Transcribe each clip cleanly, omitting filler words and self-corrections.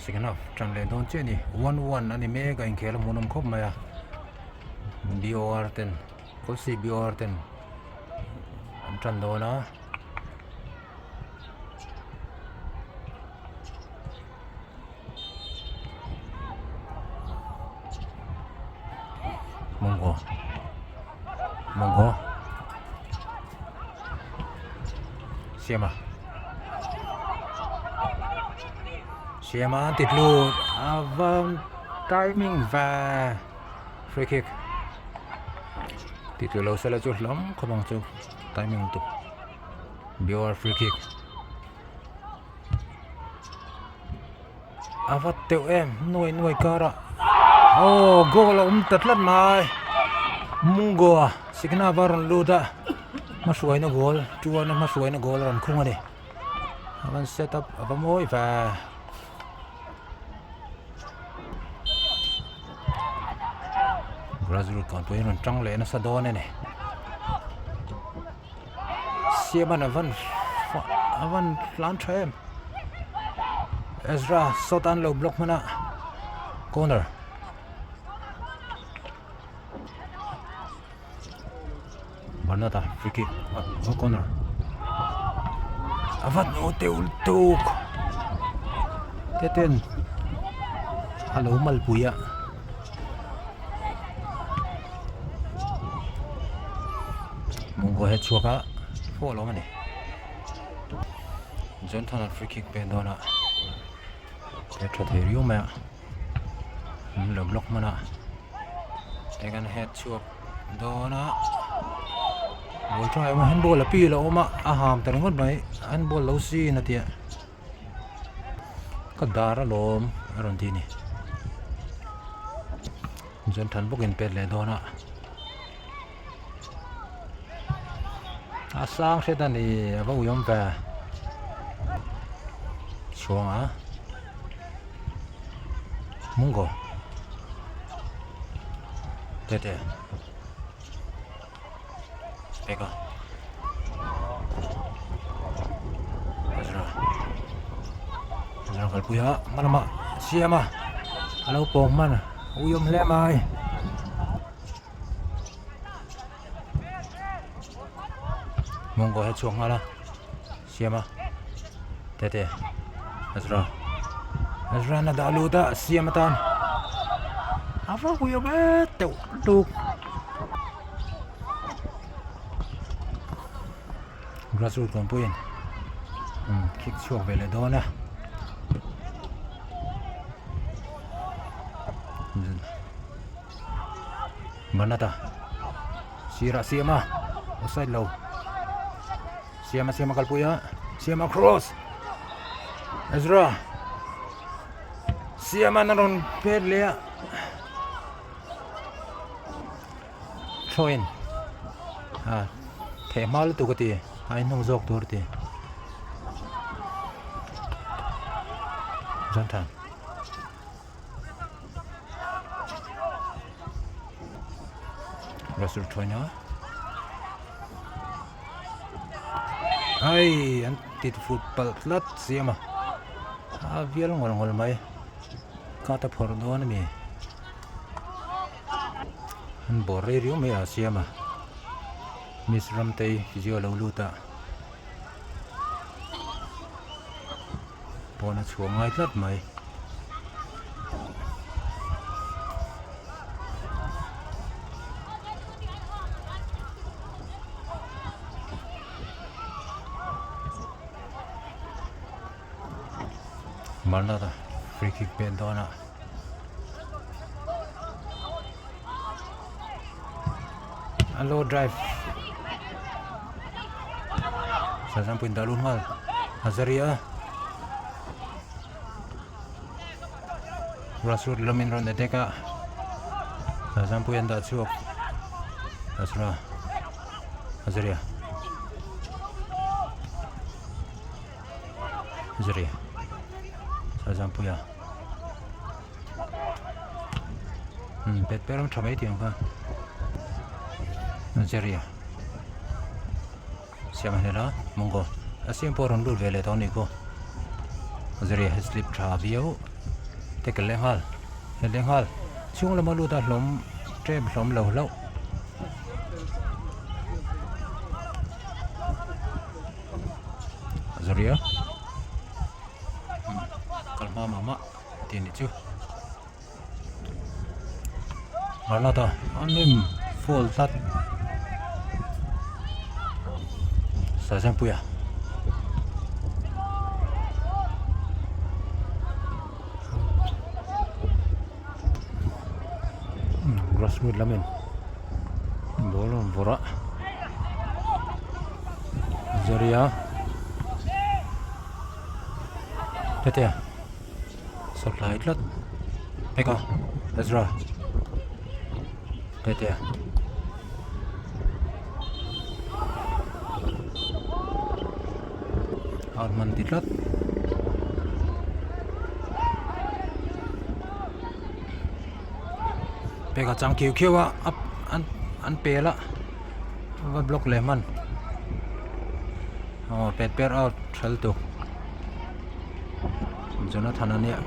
second half tran le don che ni 1-1 ani me ka Inkhelh munum khop maya BOR ten Kolasib BOR ten tran do na Mongo Siema tịt lùi vâng timing và free kick tịt lùi lâu sẽ là chút lắm không bằng chút timing tục BOR free kick vắt tiểu em nuôi cơ đó goal là tật lật mai Mongo sikna varon luda masuai na goal tuwa na masuai na goal ran khunga ni avan set up avamoi và Brazil còn tuổi ran trăng lệ nó sa do này Siema avan plan tram Ezra Sotan low block mana corner Barnata free kick corner avat no tuk teten hello malpuya Mongo head chuka follow mani Jonathan free kick pen dona Petrotherio ma lo block mana tegan head chuak dona ball try mà handball là pi là ôm ham ta ngon mai handball lâu xí nè tia cái đá ra lom rồi đi nè dân thân bốc in pet lên đó nè sang sẽ ta nè vào yếm về xuống Mongo tete Pega Ezra kalpuya mana Siema alo pong man uyom le mai Mongo head chuang ala Siema tete Ezra na dalu da Siema tan ava uyom teu tuk Brazil còn puin kick chuộc về lại đó nè Manata Siema offside low Siema kalpuya Siema cross Ezra Siema naron ped le throw in thể mal tu cái gì ai nông dọc thôi thì dân thằng Russell thôi nhá ai anh tít football lát gì mà viết ngồi mày cá tập hợp đó nè mi anh bỏ rơi riu mày gì mà Miss Ramtay physio lâu luta bỏ nó xuống ngay rất mày mana ta free kick pen đó nè low drive Sasam pun dalun mal Azaria Rasul lamin ron deteka Sasam pun da chuak Asra Azaria Sasam puya pet peram thamai tiang ka Azaria Siapa ni lah, Mongo. Asyik poron dulu vele tahun ni ko. Azari slip travel. te ke lenghal chung lama lu ta hlom trem hlom lo Zaria kalma mama tieni chu marnata anim full tat sa puya grassroot lamen bolon vora Zaria Tetea supply tlat Peka Ezra Tetea Arman titlat Peka chang kiu wa up an pela va block lemon pet pair out thal tu Jonathan ania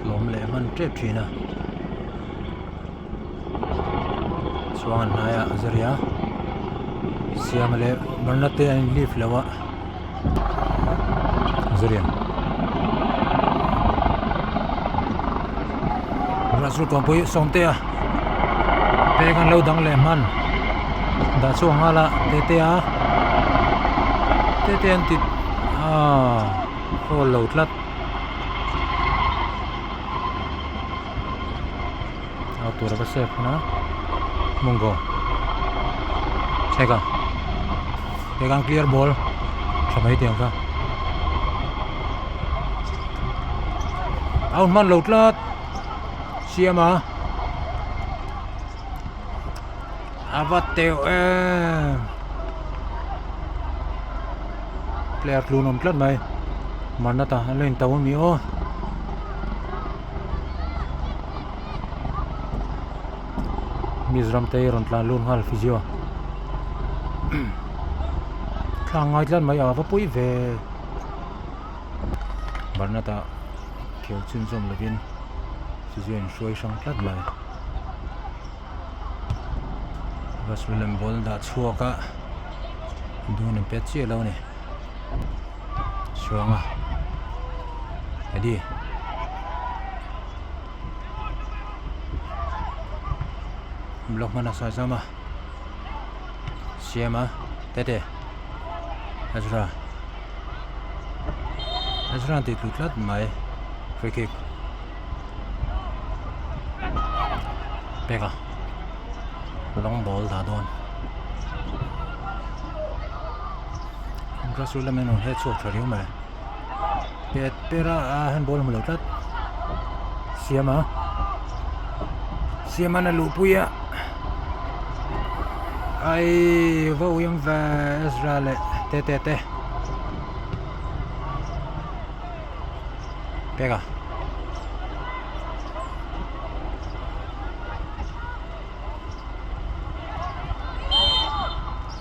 lom le man trip thina chuan naya Zaria siam le barnate an leaf lawa Zaria rasul kompoi somte a pegan lo dang le man da chuang hala tete an tit follow tlat auto ra sef na mungo pegang clear ball samai tiang ka out man lo tlat siama avateu player lunom tlat mai Marnata len taw mi o Mizram tay ron tlan lun hal physio tlangai tlan mai ava pui ve Marnata khel chin zom lovin physio in shoi sang tlat mai Vaswilam bol da chuaka dun pet chi lo ni chuanga Edi blok mana sa sama siama tete Ezra ti tutlat mai free kick Peka long ball da don Rasul men on head shot thariu mai pet pera handball mo lat siama na lupuya ai vo yam va Israel te pega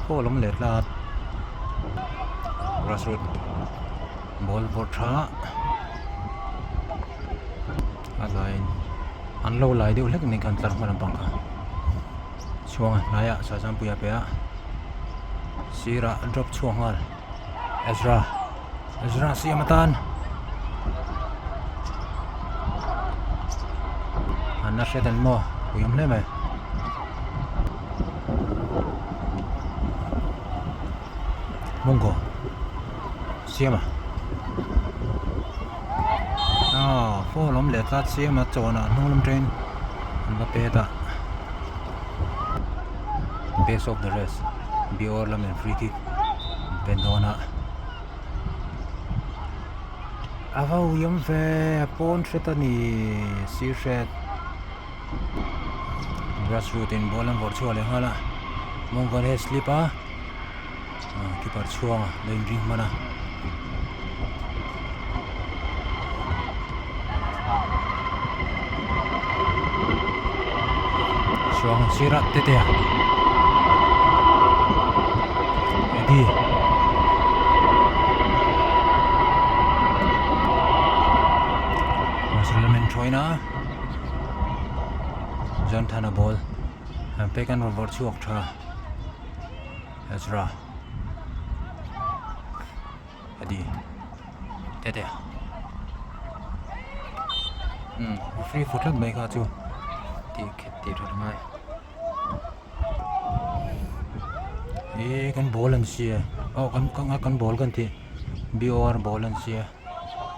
lom let lat grassroot ball vortha alain anlo lai deu lek ning kan tlar man pangka chuang naya sa puya pe sira drop chuangal Ezra siamatan anna shedan mo uyam le me Mungo siama folom le tat siama chona nonglam train an peta base of the rest BOR lam and free kick Bendona ava uyam ve pon tretani si shet grassroot in bolam vorchual hala Mungo he slipa keeper chuang len ring mana chuang sira tetea Edi na John Thana ball and pick and revert to Octra Ezra Adi Tete free foot let make out to the my kan ball and see kan ball kan ti BOR ball and see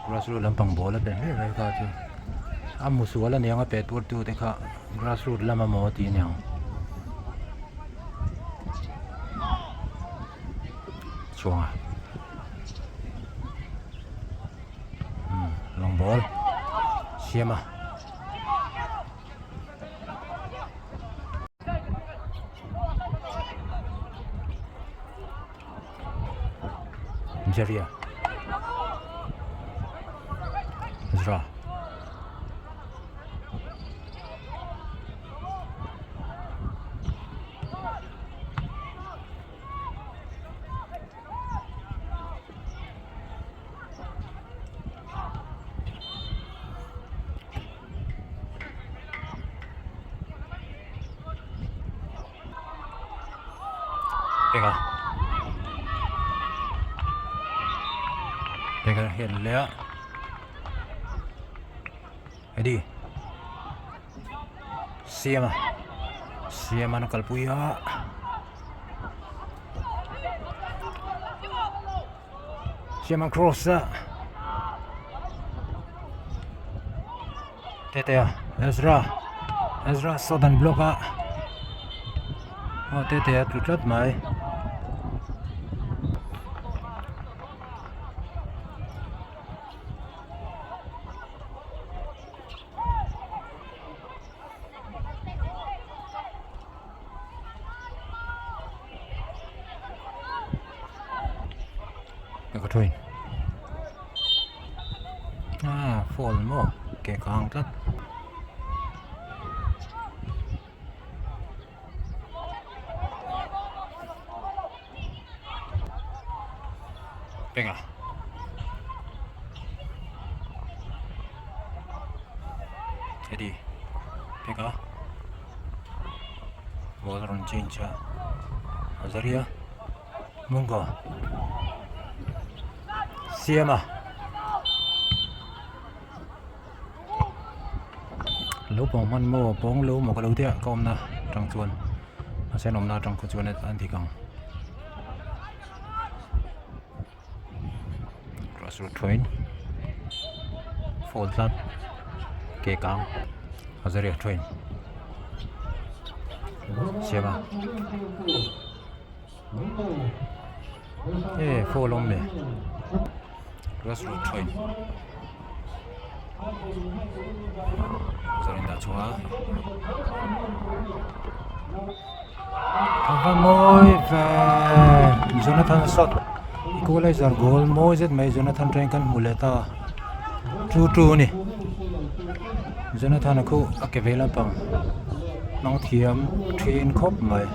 grassroot lampang ball at the right got you Amusuala Nianga pet would do the grassroot lama moti now. Chua long ball. Siema. Jeria. Ezra. Pega hiện lẽ đi Siema na kalpuya Siema cross Tete Ezra southern block Tete tutlat mai Twin fall mo ke kang tat Penga Eddie Penga ball run change Azaria Mungo Siema Lũ bóng man mô bóng lũ một cái lũ tiết có na trong chuồn nó sẽ nằm na trong cái chuồn này anh thì càng grassroot train fold lát kê càng Azaria train Siema fold lông này grassroot train Rồi đã chúa Thằng môi về Jonathan shot equalizer goal môi rất mấy Jonathan train kan muleta true nè Jonathan aku cái về làm bằng nong thiam train khop mày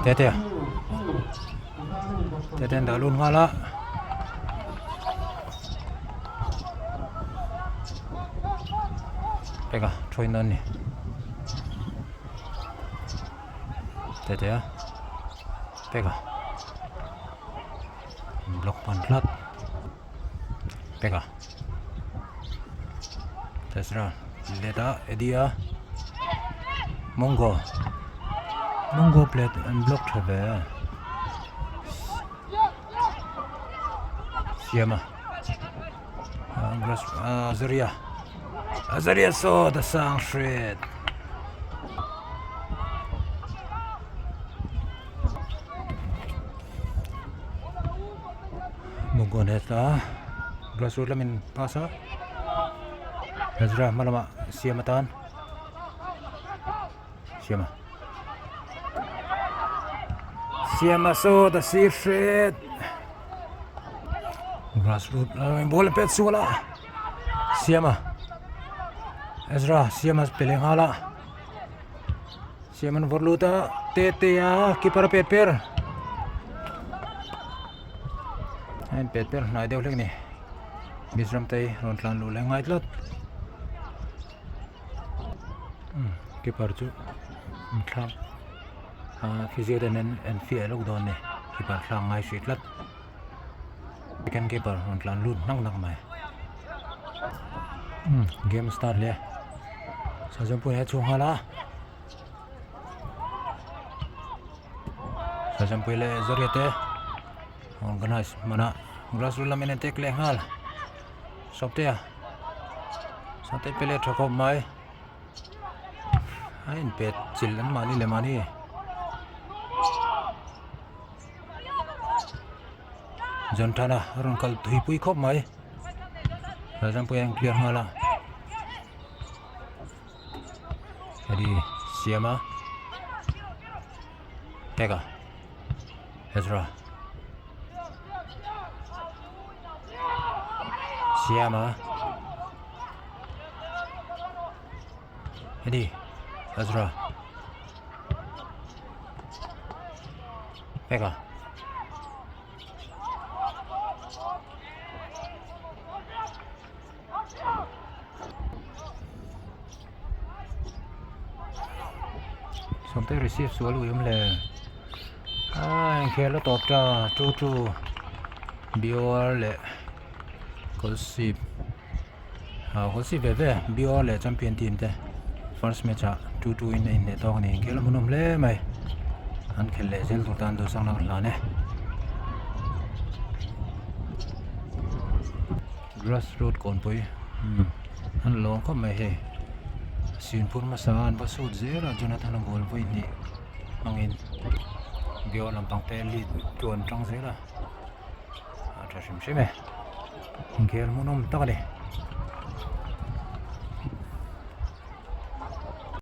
Tete đã luôn ngã lá Pega train nani Tete Pega block pantat Pega Tesra Leda Edia Mongo plate and blocked her there. Siema Azaria saw the sound shred Mongo neta grassroot lamin pasa Ezra malama Siema tan Siema saw the sea shred grassroot ball pet suala Siema Ezra Siema's peling hala siaman vorluta te ya keeper per hai per nai deu lek ni misram tai ron tlan lu le ngai tlot keeper chu thlang physio den en fia lok don ni keeper thlang ngai sui tlat second keeper ron tlan lu nang mai game start le sajam pu he chung hala sajam pu le zoriate organize mana grassroots lamin tek le hal sopte sate pele thakop mai ain pet chilan mani le mani jontana ron kal thui pui khop mai sajam pu yang clear hala jadi siama tega Ezra siama jadi Ezra tega something receive số lưu le Inkhelh top ra tu BOR le Kolasib Kolasib ve BOR le champion team te first match 2-2 in ne to ni Inkhelh munom le mai an khel le zel tu tan do sang nak la ne grassroots kon pui an long ko mai he sin pur masan basud zera Jonathan gol pui ni mangin BOR lampang te lead tuan trong zera atra sim sim Inkhelh munom tak le